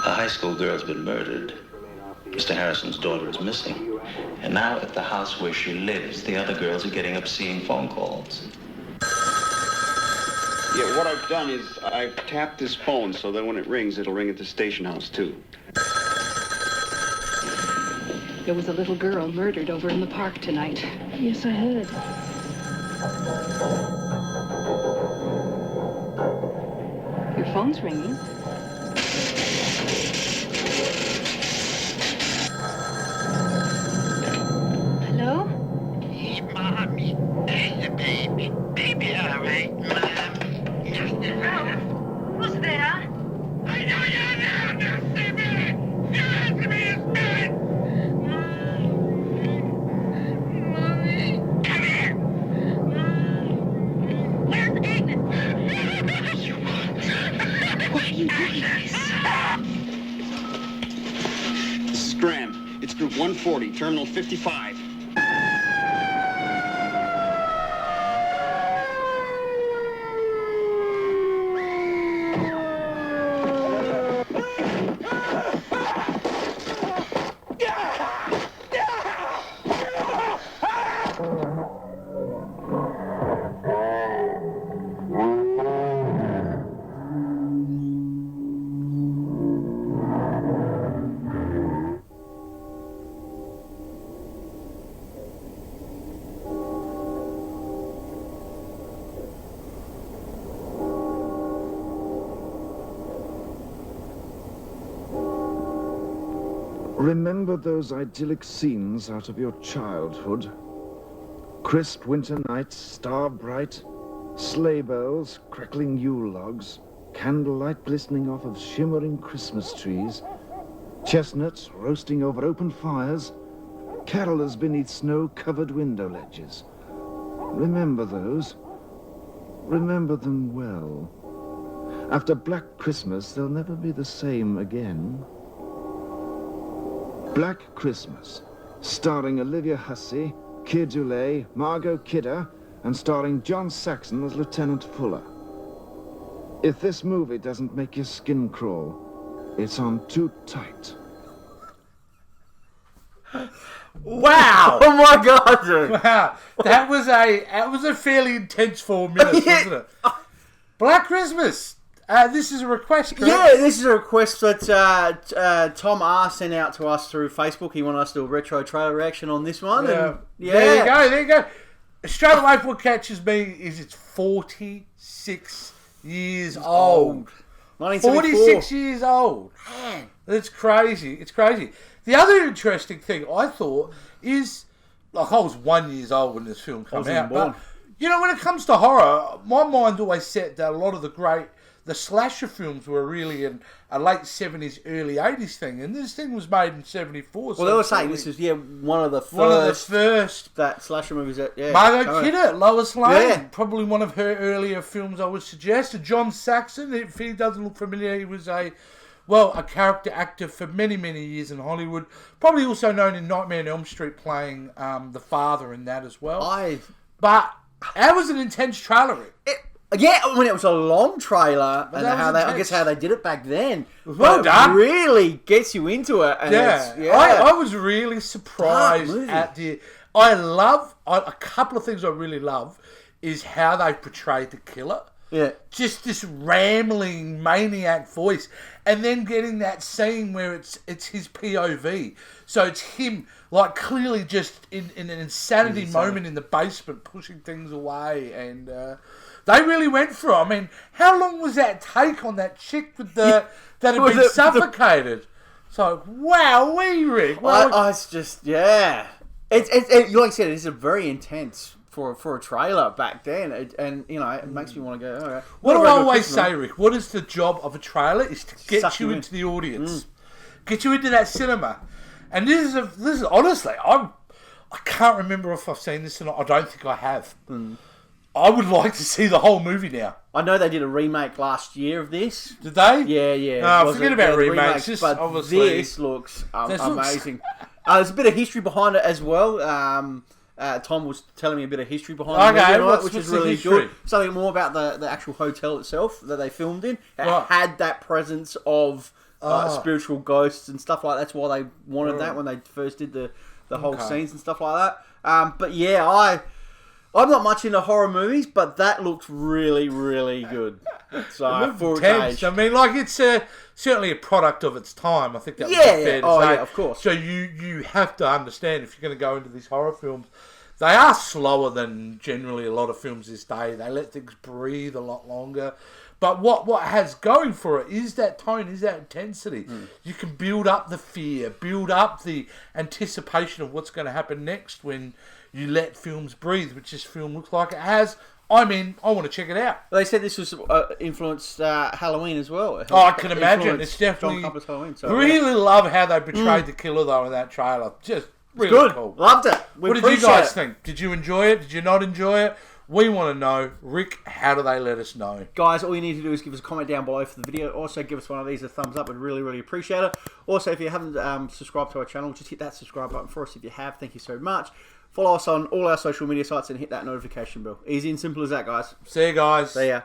A high school girl's been murdered. Mr. Harrison's daughter is missing. And now at the house where she lives, the other girls are getting obscene phone calls. Yeah, what I've done is I've tapped this phone so that when it rings, it'll ring at the station house, too. There was a little girl murdered over in the park tonight. Yes, I heard. Your phone's ringing. Hello? Hey, Mommy. Hey, baby. Baby, all right, Mom. Who's there? I know you're there. Just see me. You answer me as bad. Mommy. Come here. Where's Agnes? You won't. What are you doing? This is Graham. It's group 140, terminal 55. Remember those idyllic scenes out of your childhood? Crisp winter nights, star bright, sleigh bells, crackling Yule logs, candlelight glistening off of shimmering Christmas trees, chestnuts roasting over open fires, carolers beneath snow-covered window ledges. Remember those. Remember them well. After Black Christmas, they'll never be the same again. Black Christmas, starring Olivia Hussey, Keir Dullea, Margot Kidder, and starring John Saxon as Lieutenant Fuller. If this movie doesn't make your skin crawl, it's on too tight. Wow! Oh my God, dude. Wow, that was a fairly intense 4 minutes, wasn't it? Black Christmas. This is a request, correct? Yeah, this is a request that Tom R sent out to us through Facebook. He wanted us to do a retro trailer reaction on this one. Yeah. And There you go. Straight away, what catches me is it's 46 years old. 1974. 46 years old. Man. It's crazy. It's crazy. The other interesting thing I thought is, like, I was 1 year old when this film came out. But, you know, when it comes to horror, my mind's always set that a lot of the slasher films were really a late 70s, early 80s thing. And this thing was made in 74. Well, so they were saying this is, one of the first that slasher movies that, Margot Kidder, Lois Lane. Yeah. Probably one of her earlier films, I would suggest. And John Saxon, if he doesn't look familiar, he was a character actor for many, many years in Hollywood. Probably also known in Nightmare on Elm Street playing the father in that as well. But that was an intense trailer. Yeah, I mean, it was a long trailer, But and I guess how they did it back then. Well done. It really gets you into it. And I was really surprised at the... a couple of things I really love is how they portrayed the killer. Yeah. Just this rambling maniac voice. And then getting that scene where it's his POV. So it's him, like, clearly just in an insanity moment in the basement, pushing things away. And they really went for it. I mean, how long was that take on that chick with that had been suffocated? So, wow, Rick. Well, it's just, yeah. It's like I said, it's a very intense for a trailer back then, and you know, it makes me want to go. All right. What do I always say, Rick? What is the job of a trailer? Is to get Suck you you into the audience, get you into that cinema. And this is honestly, I can't remember if I've seen this or not. I don't think I have. I would like to see the whole movie now. I know they did a remake last year of this. Did they? Yeah. No, forget about remakes. Just but obviously, this looks amazing. There's a bit of history behind it as well. Tom was telling me a bit of history behind it, which is really good. Something more about the actual hotel itself that they filmed in. It had that presence of spiritual ghosts and stuff like that. That's why they wanted that when they first did the whole scenes and stuff like that. But yeah, I'm not much into horror movies, but that looks really, really good. So for its age. I mean, like, it's certainly a product of its time. I think that would be fair to say. Yeah, of course. So you have to understand, if you're going to go into these horror films, they are slower than generally a lot of films this day. They let things breathe a lot longer. But what has going for it is that tone, is that intensity. You can build up the fear, build up the anticipation of what's going to happen next when you let films breathe, which this film looks like it has. I'm in. I want to check it out. They said this was influenced Halloween as well. I can imagine. It's definitely... John Carpenter's Halloween. So, really love how they portrayed the killer, though, in that trailer. Just really good. Cool. Loved it. What did you guys think? Did you enjoy it? Did you not enjoy it? We want to know. Rick, how do they let us know? Guys, all you need to do is give us a comment down below for the video. Also, give us one of these a thumbs up. We'd really, really appreciate it. Also, if you haven't subscribed to our channel, just hit that subscribe button for us. If you have, thank you so much. Follow us on all our social media sites and hit that notification bell. Easy and simple as that, guys. See you guys. See ya.